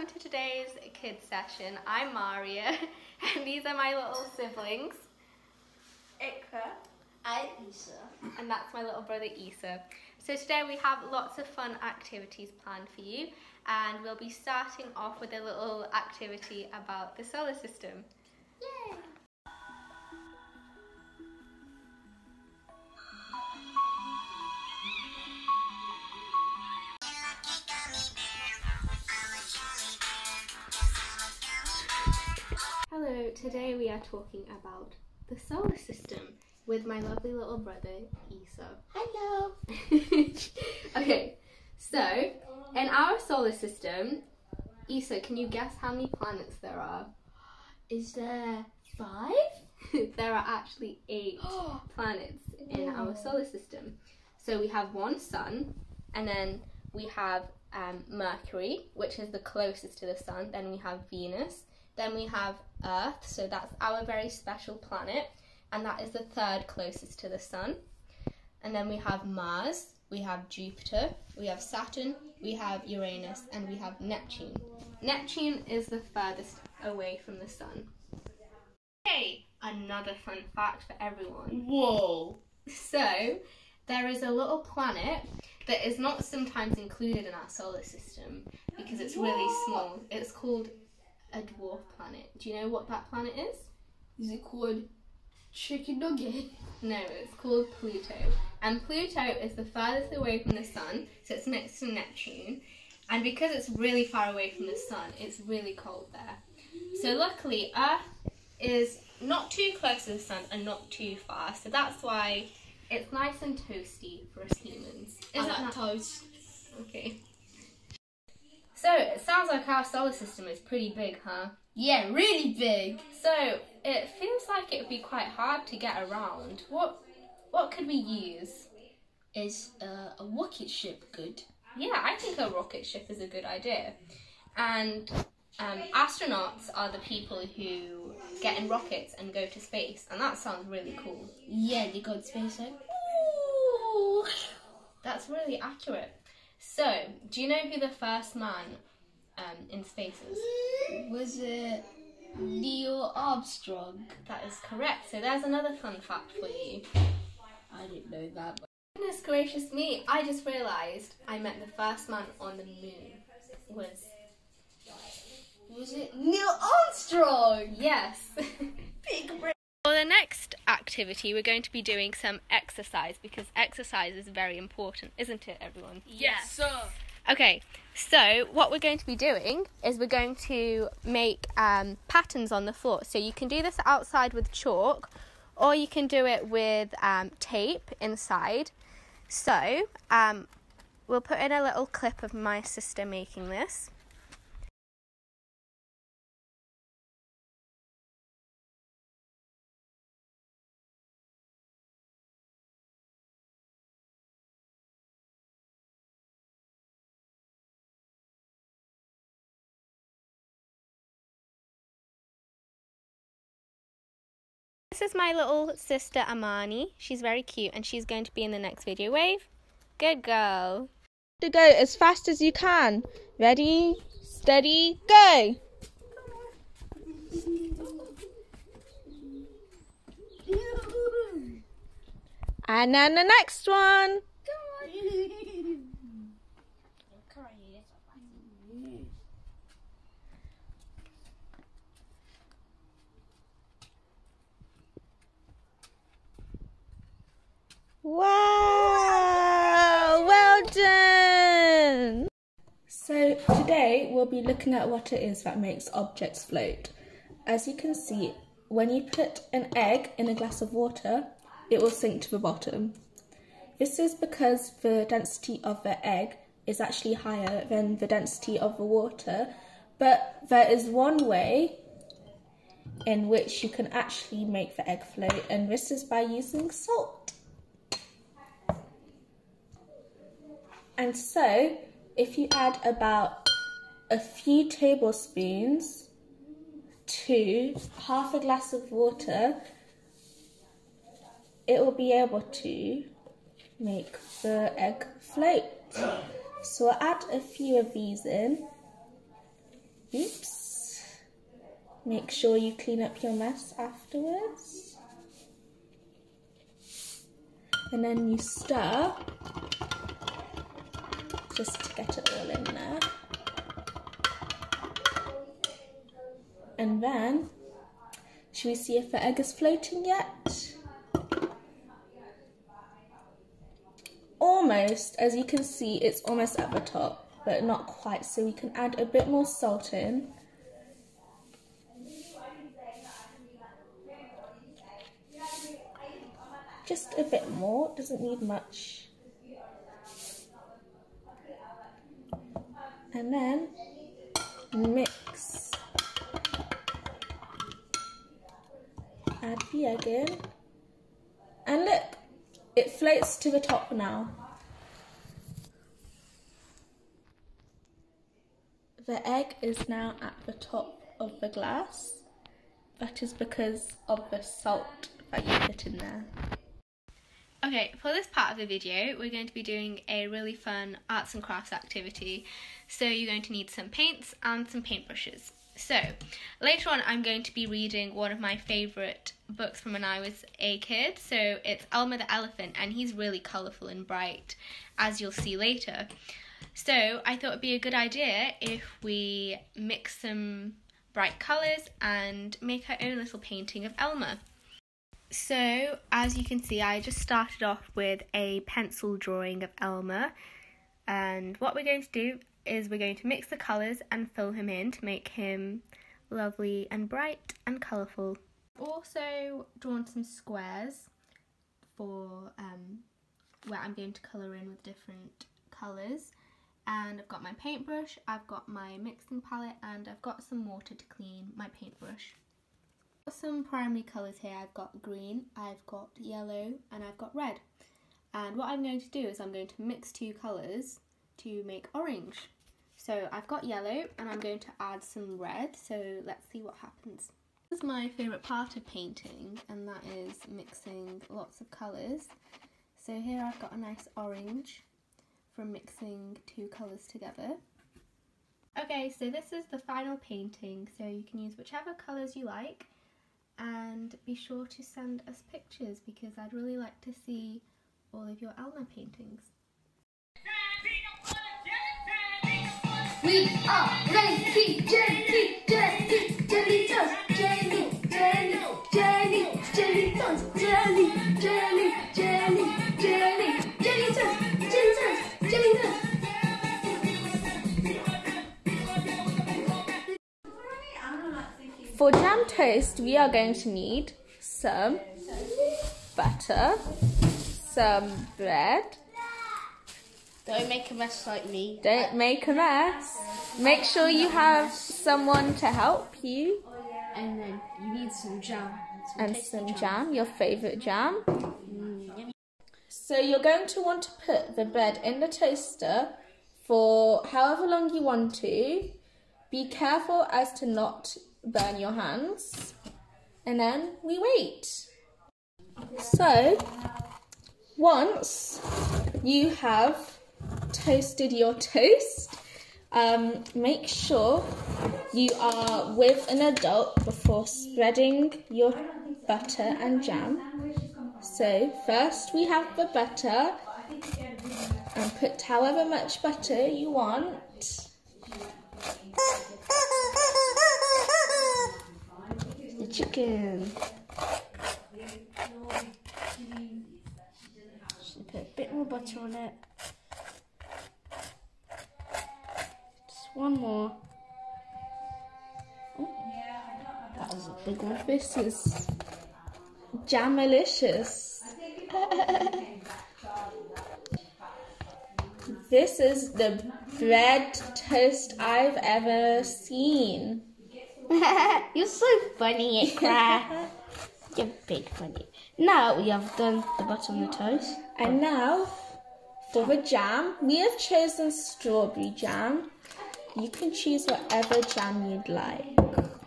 welcome to today's kids session. I'm Maria and these are my little siblings. Ikra. I'm Isa. And that's my little brother Isa. So today we have lots of fun activities planned for you, and we'll be starting off with a little activity about the solar system. Yay! Hello, today we are talking about the solar system with my lovely little brother Isa. Hello! Okay, so in our solar system, Isa, can you guess how many planets there are? Is there 5? There are actually 8 planets in our solar system. So we have one sun, and then we have Mercury, which is the closest to the sun. Then we have Venus. Then we have Earth, so that's our very special planet, and that is the 3rd closest to the sun. And then we have Mars, we have Jupiter, we have Saturn, we have Uranus, and we have Neptune. Neptune is the furthest away from the sun. Hey, another fun fact for everyone. Whoa! So, there is a little planet that is not sometimes included in our solar system because it's really small. It's called a dwarf planet. Do you know what that planet is? Is it called Chicken Nugget? No, it's called Pluto. And Pluto is the furthest away from the sun, so it's next to Neptune. And because it's really far away from the sun, it's really cold there. So luckily, Earth is not too close to the sun and not too far, so that's why it's nice and toasty for us humans. Is that toast? Okay. So, it sounds like our solar system is pretty big, huh? Yeah, really big. So, it feels like it would be quite hard to get around. What could we use? Is a rocket ship good? Yeah, I think a rocket ship is a good idea. And astronauts are the people who get in rockets and go to space, and that sounds really cool. Yeah, they go to space like, ooh. That's really accurate. So, do you know who the first man in space is? Was it Neil Armstrong? That is correct. So there's another fun fact for you. I didn't know that. Goodness gracious me, I just realised I met the first man on the moon. Was it Neil Armstrong? Yes. Big brain. For the next activity, we're going to be doing some exercise because exercise is very important, isn't it, everyone? Yes, sir. Okay, so what we're going to be doing is we're going to make patterns on the floor. So you can do this outside with chalk, or you can do it with tape inside. So we'll put in a little clip of my sister making this. This is my little sister Amani. She's very cute and she's going to be in the next video. Wave. Good girl. To go as fast as you can. Ready, steady, go! And then the next one. Wow! Well done! So today we'll be looking at what it is that makes objects float. As you can see, when you put an egg in a glass of water, it will sink to the bottom. This is because the density of the egg is actually higher than the density of the water, but there is one way in which you can actually make the egg float, and this is by using salt. And so, if you add about a few tablespoons to half a glass of water, it will be able to make the egg float. So I'll add a few of these in. Oops. Make sure you clean up your mess afterwards. And then you stir just to get it all in there. And then, should we see if the egg is floating yet? Almost, as you can see, it's almost at the top, but not quite, so we can add a bit more salt in. Just a bit more, doesn't need much. And then mix. Add the egg in. And look, it floats to the top now. The egg is now at the top of the glass. That is because of the salt that you put in there. Okay, for this part of the video, we're going to be doing a really fun arts and crafts activity. So you're going to need some paints and some paintbrushes. So later on, I'm going to be reading one of my favourite books from when I was a kid. So it's Elmer the Elephant, and he's really colourful and bright, as you'll see later. So I thought it'd be a good idea if we mix some bright colours and make our own little painting of Elmer. So, as you can see, I just started off with a pencil drawing of Elmer, and what we're going to do is we're going to mix the colours and fill him in to make him lovely and bright and colourful. I've also drawn some squares for where I'm going to colour in with different colours, and I've got my paintbrush, I've got my mixing palette, and I've got some water to clean my paintbrush. Some primary colours here. I've got green, I've got yellow, and I've got red. And what I'm going to do is I'm going to mix two colours to make orange. So I've got yellow and I'm going to add some red, so let's see what happens. This is my favourite part of painting, and that is mixing lots of colours. So here I've got a nice orange from mixing two colours together. Okay, so this is the final painting, so you can use whichever colours you like. And be sure to send us pictures because I'd really like to see all of your Elmer paintings. We are N.E.S.T Kids, jelly toes, jelly, jelly, jelly, jelly toes, jelly, jelly, jelly, jelly, jelly toes, jelly toes, jelly toes. For jam toast, we are going to need some butter, some bread. Don't make a mess like me. Don't make a mess. Make sure you have someone to help you. And then you need some jam. And some jam, your favourite jam. So you're going to want to put the bread in the toaster for however long you want to. Be careful as to not burn your hands, and then we wait. So once you have toasted your toast, make sure you are with an adult before spreading your butter and jam. So first we have the butter, and put however much butter you want. Chicken. Should put a bit more butter on it. Just one more. Oh, that was a big one. This is Jamalicious. This is the bread toast I've ever seen. You're so funny, Ikra. You're big funny. Now we have done the butter on the toast. And now for the jam, we have chosen strawberry jam. You can choose whatever jam you'd like.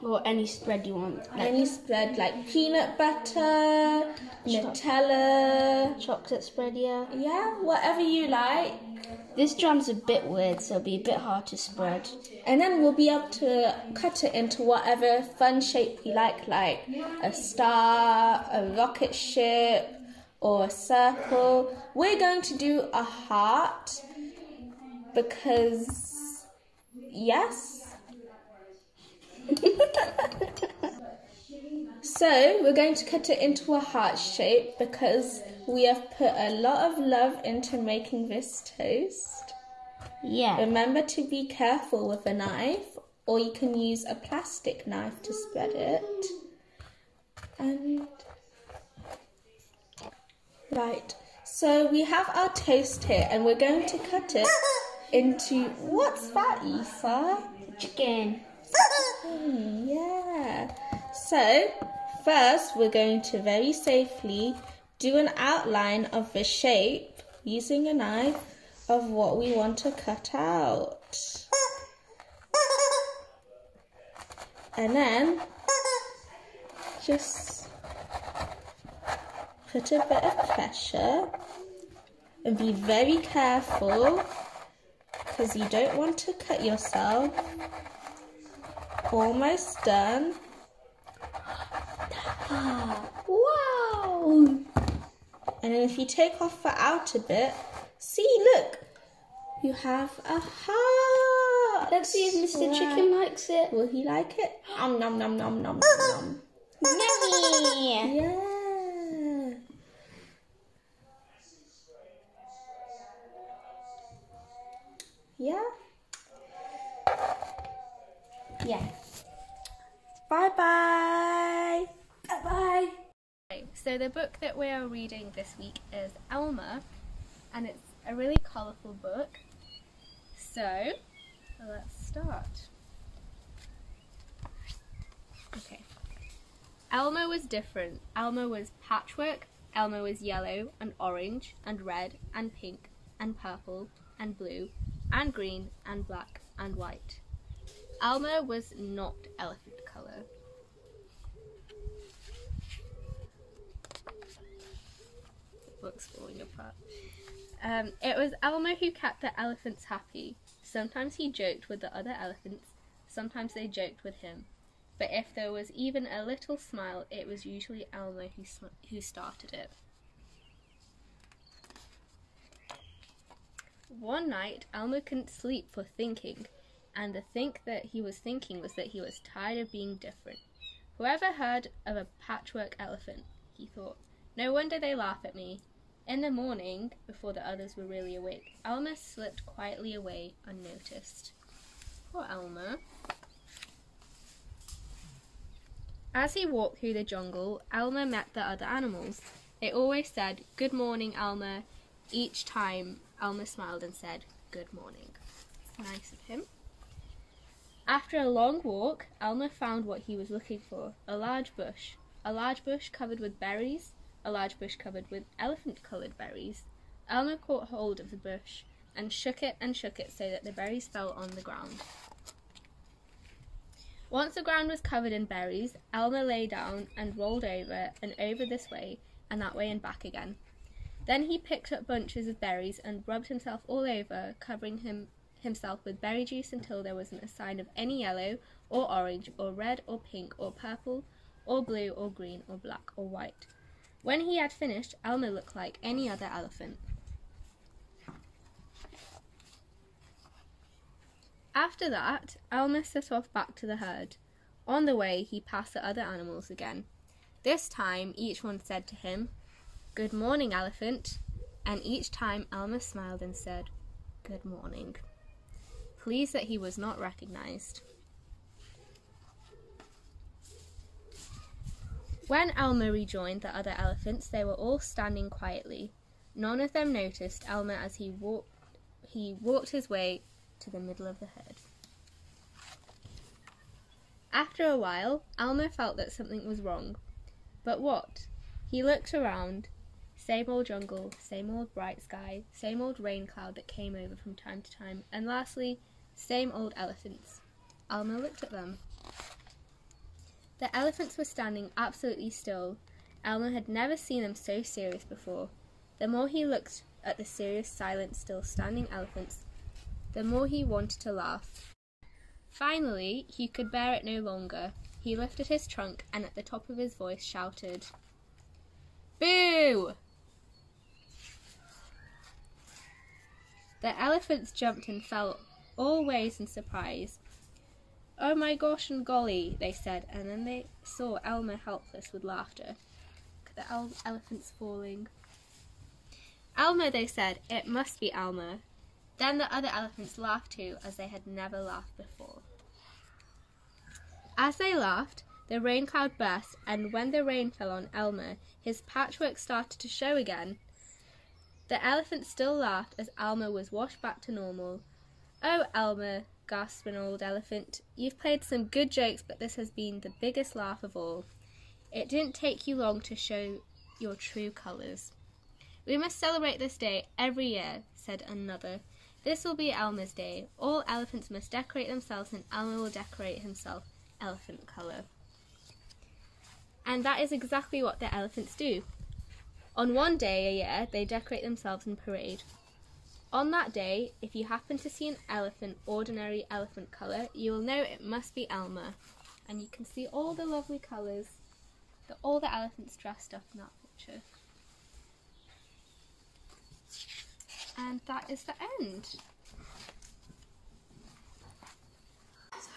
Or any spread you want. Like Any spread like peanut butter, Nutella. chocolate spread, yeah. Yeah, whatever you like. This jam's a bit weird, so it'll be a bit hard to spread. And then we'll be able to cut it into whatever fun shape we like a star, a rocket ship, or a circle. We're going to do a heart because, yes. So we're going to cut it into a heart shape because we have put a lot of love into making this toast. Yeah. Remember to be careful with a knife, or you can use a plastic knife to spread it. And right, so we have our toast here, and we're going to cut it into, what's that, Issa? Chicken. Yeah. So first we're going to very safely do an outline of the shape using a knife of what we want to cut out. And then just put a bit of pressure and be very careful because you don't want to cut yourself. Almost done. Wow! And then if you take off the outer bit, see, look, you have a heart. Let's see if Mr. Chicken likes it. Will he like it? Nom nom nom nom nom nom. Yummy! Yeah. Yeah. Yeah. Bye-bye. Bye-bye. Okay, so the book that we are reading this week is Elmer, and it's a really colourful book. So, let's start. Okay. Elmer was different. Elmer was patchwork. Elmer was yellow and orange and red and pink and purple and blue and green and black and white. Elmer was not elephant colour. The book's falling apart. It was Elmer who kept the elephants happy. Sometimes he joked with the other elephants, sometimes they joked with him. But if there was even a little smile, it was usually Elmer who started it. One night, Elmer couldn't sleep for thinking, and the think that he was thinking was that he was tired of being different. Whoever heard of a patchwork elephant, he thought. No wonder they laugh at me. In the morning, before the others were really awake, Elmer slipped quietly away unnoticed. Poor Elmer. As he walked through the jungle, Elmer met the other animals. They always said, "Good morning, Elmer." Each time, Elmer smiled and said, "Good morning." It's nice of him. After a long walk, Elmer found what he was looking for, a large bush. A large bush covered with berries, a large bush covered with elephant-coloured berries. Elmer caught hold of the bush and shook it so that the berries fell on the ground. Once the ground was covered in berries, Elmer lay down and rolled over and over this way and that way and back again. Then he picked up bunches of berries and rubbed himself all over, covering himself with berry juice until there wasn't a sign of any yellow or orange or red or pink or purple or blue or green or black or white. When he had finished, Elmer looked like any other elephant. After that, Elmer set off back to the herd. On the way, he passed the other animals again. This time, each one said to him, "Good morning, elephant." And each time, Elmer smiled and said, "Good morning," pleased that he was not recognized. When Elmer rejoined the other elephants, they were all standing quietly. None of them noticed Elmer as he walked his way to the middle of the herd. After a while, Elmer felt that something was wrong. But what? He looked around. Same old jungle, same old bright sky, same old rain cloud that came over from time to time, and lastly, same old elephants. Elmer looked at them. The elephants were standing absolutely still. Elmer had never seen them so serious before. The more he looked at the serious, silent, still standing elephants, the more he wanted to laugh. Finally, he could bear it no longer. He lifted his trunk and at the top of his voice shouted, "Boo!" The elephants jumped and fell all ways in surprise. "Oh my gosh and golly," they said, and then they saw Elmer helpless with laughter. Look at the elephants falling. "Elmer," they said, "it must be Elmer." Then the other elephants laughed too, as they had never laughed before. As they laughed, the rain cloud burst, and when the rain fell on Elmer, his patchwork started to show again. The elephants still laughed as Elmer was washed back to normal. "Oh, Elmer," gasped an old elephant, "you've played some good jokes, but this has been the biggest laugh of all. It didn't take you long to show your true colours." "We must celebrate this day every year," said another. "This will be Elmer's day. All elephants must decorate themselves and Elmer will decorate himself elephant colour." And that is exactly what the elephants do. On one day a year, they decorate themselves in parade. On that day, if you happen to see an elephant, ordinary elephant colour, you will know it must be Elmer. And you can see all the lovely colours that all the elephants dressed up in that picture. And that is the end.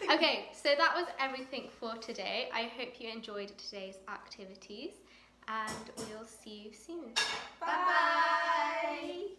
Okay, so that was everything for today. I hope you enjoyed today's activities and we'll see you soon. Bye.